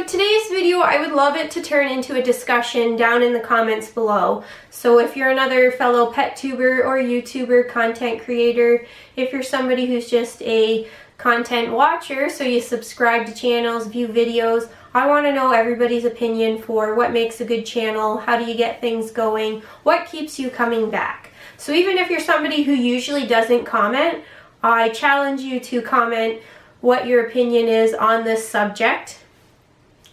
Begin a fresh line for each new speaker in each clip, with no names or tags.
today's video, I would love it to turn into a discussion down in the comments below. So if you're another fellow pet tuber or YouTuber content creator, if you're somebody who's just a content watcher, so you subscribe to channels, view videos, I want to know everybody's opinion for what makes a good channel, how do you get things going, what keeps you coming back. So even if you're somebody who usually doesn't comment, I challenge you to comment what your opinion is on this subject.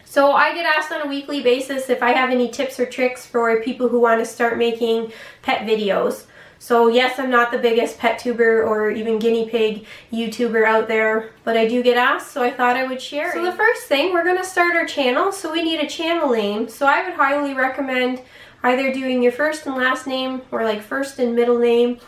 So I get asked on a weekly basis if I have any tips or tricks for people who want to start making pet videos. So yes, I'm not the biggest pet tuber or even guinea pig YouTuber out there, but I do get asked, so I thought I would share. So the first thing, we're going to start our channel, so we need a channel name. So I would highly recommend either doing your first and last name or like first and middle name.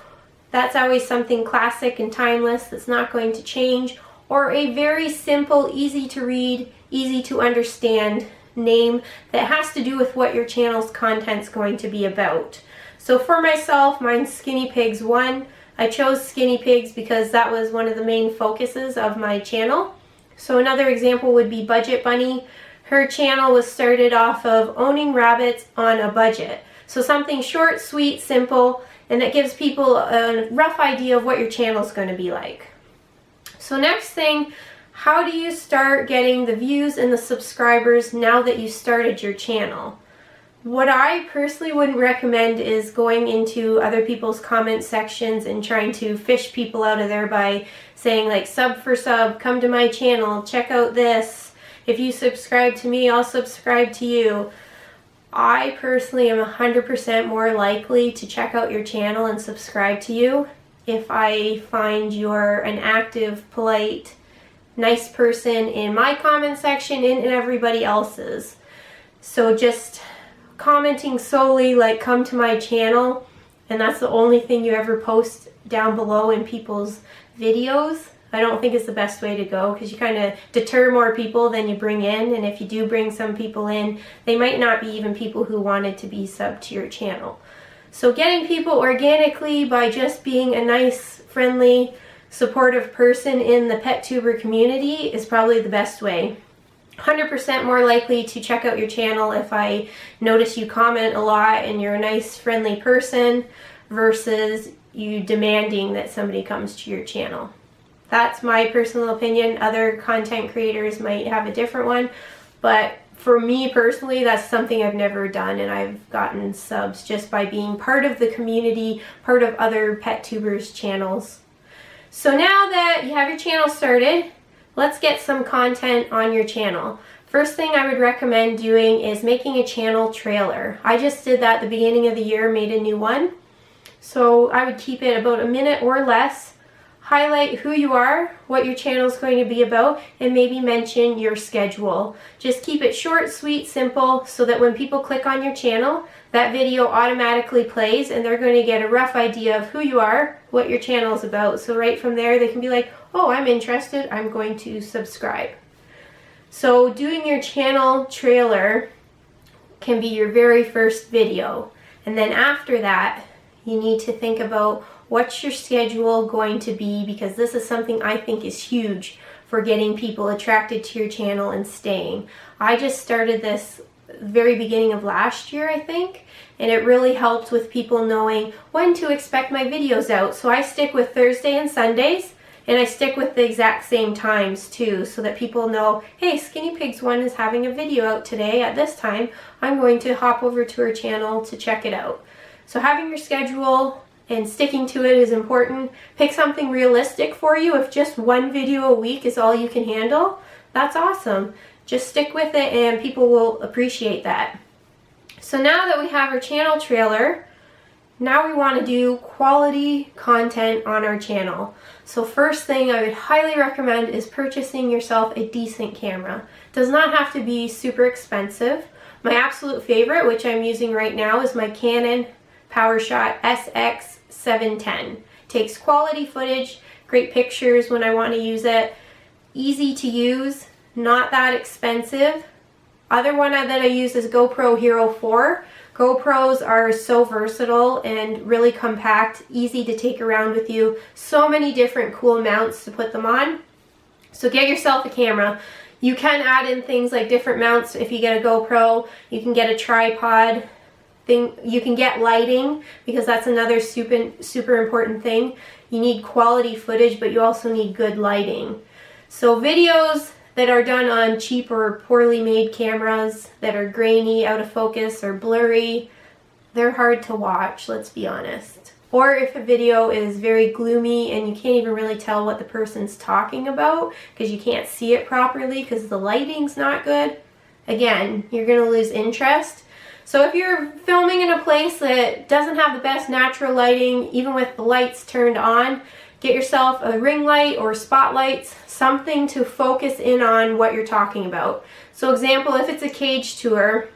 That's always something classic and timeless that's not going to change. Or a very simple, easy to read, easy to understand name that has to do with what your channel's content's going to be about. So for myself, mine's Skinny Pigs 1. I chose Skinny Pigs because that was one of the main focuses of my channel. So another example would be Budget Bunny. Her channel was started off of owning rabbits on a budget. So something short, sweet, simple, and that gives people a rough idea of what your channel's going to be like. So next thing, how do you start getting the views and the subscribers now that you started your channel? What I personally wouldn't recommend is going into other people's comment sections and trying to fish people out of there by saying like sub for sub, come to my channel, check out this. If you subscribe to me, I'll subscribe to you. I personally am 100% more likely to check out your channel and subscribe to you if I find you're an active, polite, nice person in my comment section and in everybody else's. So just commenting solely like come to my channel and that's the only thing you ever post down below in people's videos, I don't think it's the best way to go, because you kind of deter more people than you bring in, and if you do bring some people in, they might not be even people who wanted to be subbed to your channel. So getting people organically by just being a nice, friendly, supportive person in the pet tuber community is probably the best way. 100% more likely to check out your channel if I notice you comment a lot and you're a nice, friendly person versus you demanding that somebody comes to your channel. That's my personal opinion. Other content creators might have a different one, but for me personally, that's something I've never done, and I've gotten subs just by being part of the community, part of other pet tubers channels. So now that you have your channel started, let's get some content on your channel. First thing I would recommend doing is making a channel trailer. I just did that at the beginning of the year, made a new one. So I would keep it about a minute or less. Highlight who you are, what your channel is going to be about, and maybe mention your schedule. Just keep it short, sweet, simple, so that when people click on your channel, that video automatically plays and they're going to get a rough idea of who you are, what your channel is about. So right from there, they can be like, oh, I'm interested, I'm going to subscribe. So doing your channel trailer can be your very first video. And then after that, you need to think about what's your schedule going to be, because this is something I think is huge for getting people attracted to your channel and staying. I just started this very beginning of last year, I think, and it really helped with people knowing when to expect my videos out. So I stick with Thursday and Sundays, and I stick with the exact same times too, so that people know, hey, Skinny Pigs 1 is having a video out today at this time. I'm going to hop over to her channel to check it out. So having your schedule and sticking to it is important. Pick something realistic for you. If just one video a week is all you can handle, that's awesome. Just stick with it and people will appreciate that. So now that we have our channel trailer, now we want to do quality content on our channel. So first thing I would highly recommend is purchasing yourself a decent camera. It does not have to be super expensive. My absolute favorite, which I'm using right now, is my Canon PowerShot SX710. Takes quality footage, great pictures when I want to use it, easy to use, not that expensive. Other one that I use is GoPro Hero 4. GoPros are so versatile and really compact, easy to take around with you. So many different cool mounts to put them on. So get yourself a camera. You can add in things like different mounts. If you get a GoPro, you can get a tripod thing. You can get lighting, because that's another super important thing. You need quality footage, but you also need good lighting. So videos that are done on cheap or poorly made cameras that are grainy, out of focus, or blurry, they're hard to watch, let's be honest. Or if a video is very gloomy and you can't even really tell what the person's talking about because you can't see it properly because the lighting's not good, again, you're going to lose interest. So if you're filming in a place that doesn't have the best natural lighting, even with the lights turned on, get yourself a ring light or spotlights, something to focus in on what you're talking about. So example, if it's a cage tour,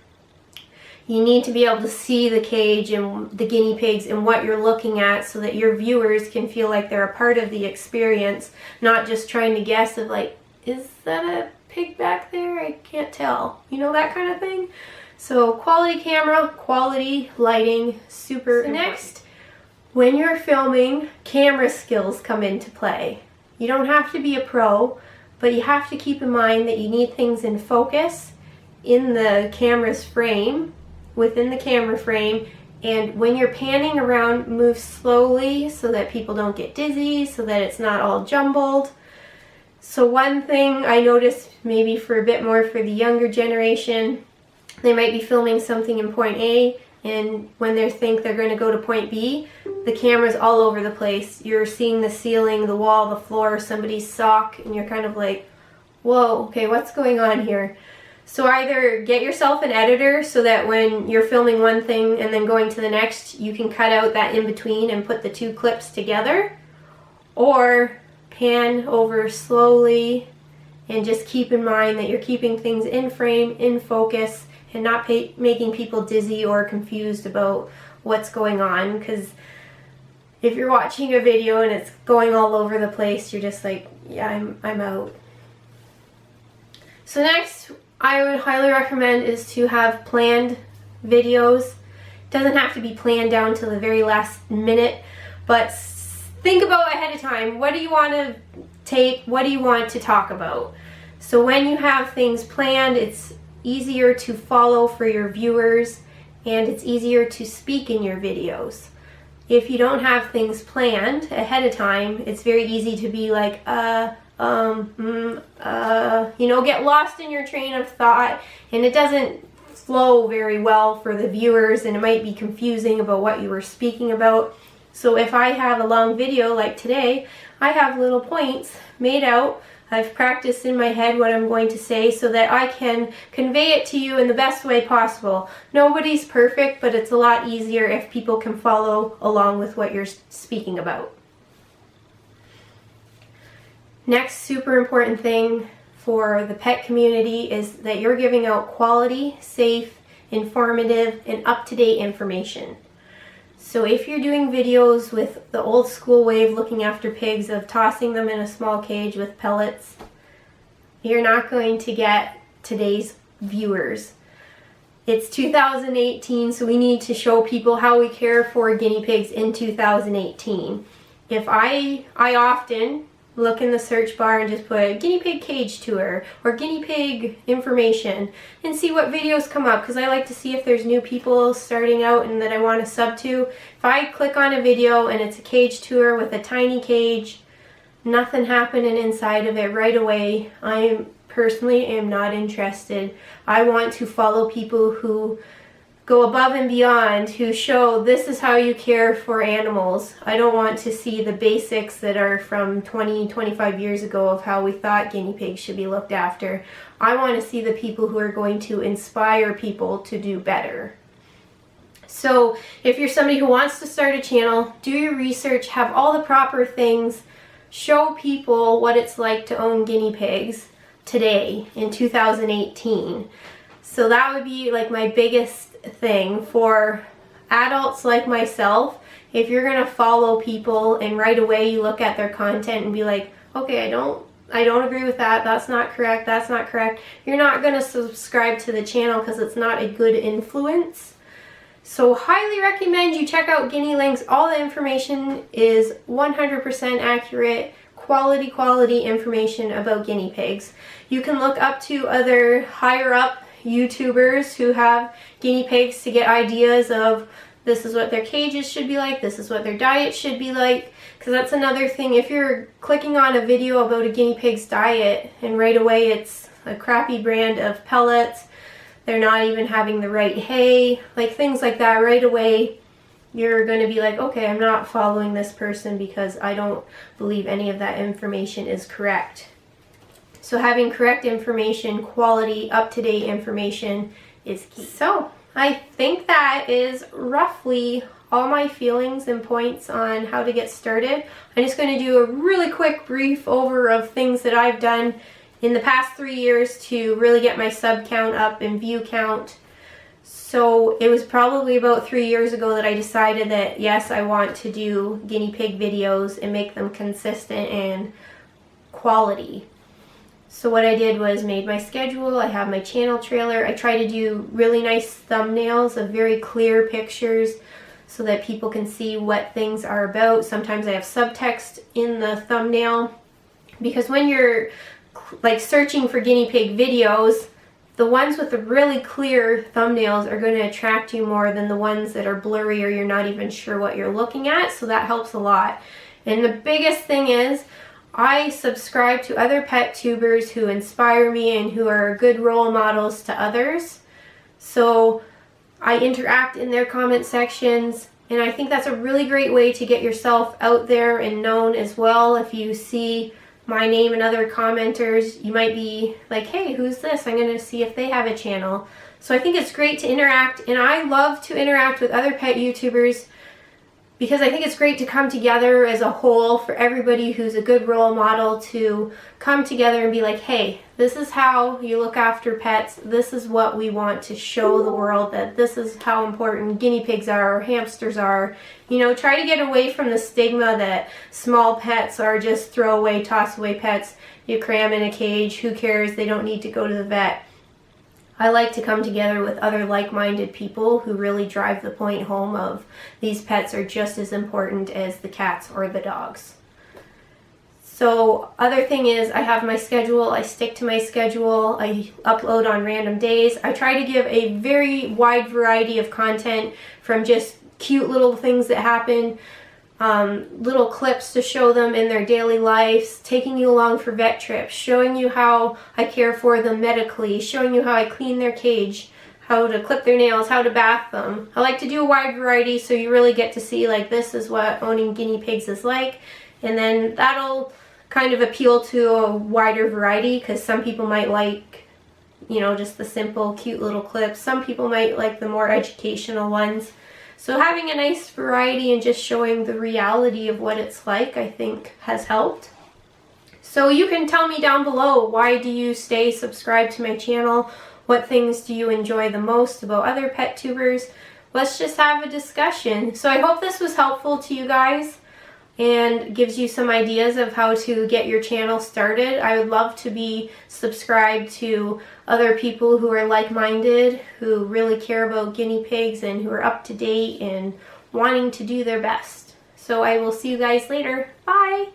you need to be able to see the cage and the guinea pigs and what you're looking at so that your viewers can feel like they're a part of the experience, not just trying to guess of like, is that a pig back there? I can't tell. You know, that kind of thing. So quality camera, quality lighting, super important. Next, when you're filming, camera skills come into play. You don't have to be a pro, but you have to keep in mind that you need things in focus in the camera's frame, within the camera frame, and when you're panning around, move slowly so that people don't get dizzy, so that it's not all jumbled. So one thing I noticed, maybe for a bit more for the younger generation, they might be filming something in point A, and when they think they're going to go to point B, the camera's all over the place. You're seeing the ceiling, the wall, the floor, somebody's sock, and you're kind of like, whoa, okay, what's going on here? So either get yourself an editor so that when you're filming one thing and then going to the next, you can cut out that in between and put the two clips together, or pan over slowly and just keep in mind that you're keeping things in frame, in focus, and not making people dizzy or confused about what's going on, because if you're watching a video and it's going all over the place, you're just like, yeah, I'm out. So next, I would highly recommend is to have planned videos. It doesn't have to be planned down to the very last minute, but think about ahead of time. What do you want to tape? What do you want to talk about? So when you have things planned, it's easier to follow for your viewers, and it's easier to speak in your videos. If you don't have things planned ahead of time, it's very easy to be like, you know, get lost in your train of thought, and it doesn't flow very well for the viewers, and it might be confusing about what you were speaking about. So if I have a long video like today, I have little points made out. I've practiced in my head what I'm going to say so that I can convey it to you in the best way possible. Nobody's perfect, but it's a lot easier if people can follow along with what you're speaking about. Next super important thing for the pet community is that you're giving out quality, safe, informative, and up-to-date information. So if you're doing videos with the old school way of looking after pigs, of tossing them in a small cage with pellets, you're not going to get today's viewers. It's 2018, so we need to show people how we care for guinea pigs in 2018. If I often look in the search bar and just put guinea pig cage tour or guinea pig information and see what videos come up, because I like to see if there's new people starting out and that I want to sub to. If I click on a video and it's a cage tour with a tiny cage, nothing happening inside of it right away, I personally am not interested. I want to follow people who go above and beyond, who show this is how you care for animals. I don't want to see the basics that are from 20, 25 years ago of how we thought guinea pigs should be looked after. I want to see the people who are going to inspire people to do better. So if you're somebody who wants to start a channel, do your research, have all the proper things, show people what it's like to own guinea pigs today in 2018. So that would be like my biggest thing for adults like myself. If you're gonna follow people and right away you look at their content and be like, okay, I don't agree with that, that's not correct, that's not correct, you're not gonna subscribe to the channel because it's not a good influence. So highly recommend you check out Guinea Links. All the information is 100% accurate, quality information about guinea pigs. You can look up to other higher up YouTubers who have guinea pigs to get ideas of this is what their cages should be like, this is what their diet should be like. Because that's another thing, if you're clicking on a video about a guinea pig's diet and right away it's a crappy brand of pellets, they're not even having the right hay, like things like that, right away you're going to be like, okay, I'm not following this person because I don't believe any of that information is correct. So having correct information, quality, up-to-date information is key. So I think that is roughly all my feelings and points on how to get started. I'm just going to do a really quick brief over of things that I've done in the past 3 years to really get my sub count up and view count. So it was probably about 3 years ago that I decided that yes, I want to do guinea pig videos and make them consistent and quality. So what I did was made my schedule, I have my channel trailer, I try to do really nice thumbnails of very clear pictures so that people can see what things are about. Sometimes I have subtext in the thumbnail because when you're like searching for guinea pig videos, the ones with the really clear thumbnails are going to attract you more than the ones that are blurry or you're not even sure what you're looking at, so that helps a lot. And the biggest thing is I subscribe to other pet tubers who inspire me and who are good role models to others. So I interact in their comment sections, and I think that's a really great way to get yourself out there and known as well. If you see my name and other commenters, you might be like, hey, who's this? I'm going to see if they have a channel. So I think it's great to interact, and I love to interact with other pet YouTubers because I think it's great to come together as a whole for everybody who's a good role model to come together and be like, hey, this is how you look after pets. This is what we want to show the world, that this is how important guinea pigs are or hamsters are. You know, try to get away from the stigma that small pets are just throwaway, toss away pets. You cram in a cage, who cares? They don't need to go to the vet. I like to come together with other like-minded people who really drive the point home of these pets are just as important as the cats or the dogs. So other thing is I have my schedule, I stick to my schedule, I upload on random days. I try to give a very wide variety of content from just cute little things that happen, little clips to show them in their daily lives, taking you along for vet trips, showing you how I care for them medically, showing you how I clean their cage, how to clip their nails, how to bath them. I like to do a wide variety so you really get to see like this is what owning guinea pigs is like, and then that'll kind of appeal to a wider variety because some people might like, you know, just the simple cute little clips. Some people might like the more educational ones. So having a nice variety and just showing the reality of what it's like, I think has helped. So you can tell me down below, why do you stay subscribed to my channel? What things do you enjoy the most about other pet tubers? Let's just have a discussion. So I hope this was helpful to you guys and gives you some ideas of how to get your channel started. I would love to be subscribed to other people who are like-minded, who really care about guinea pigs and who are up to date and wanting to do their best. So I will see you guys later. Bye!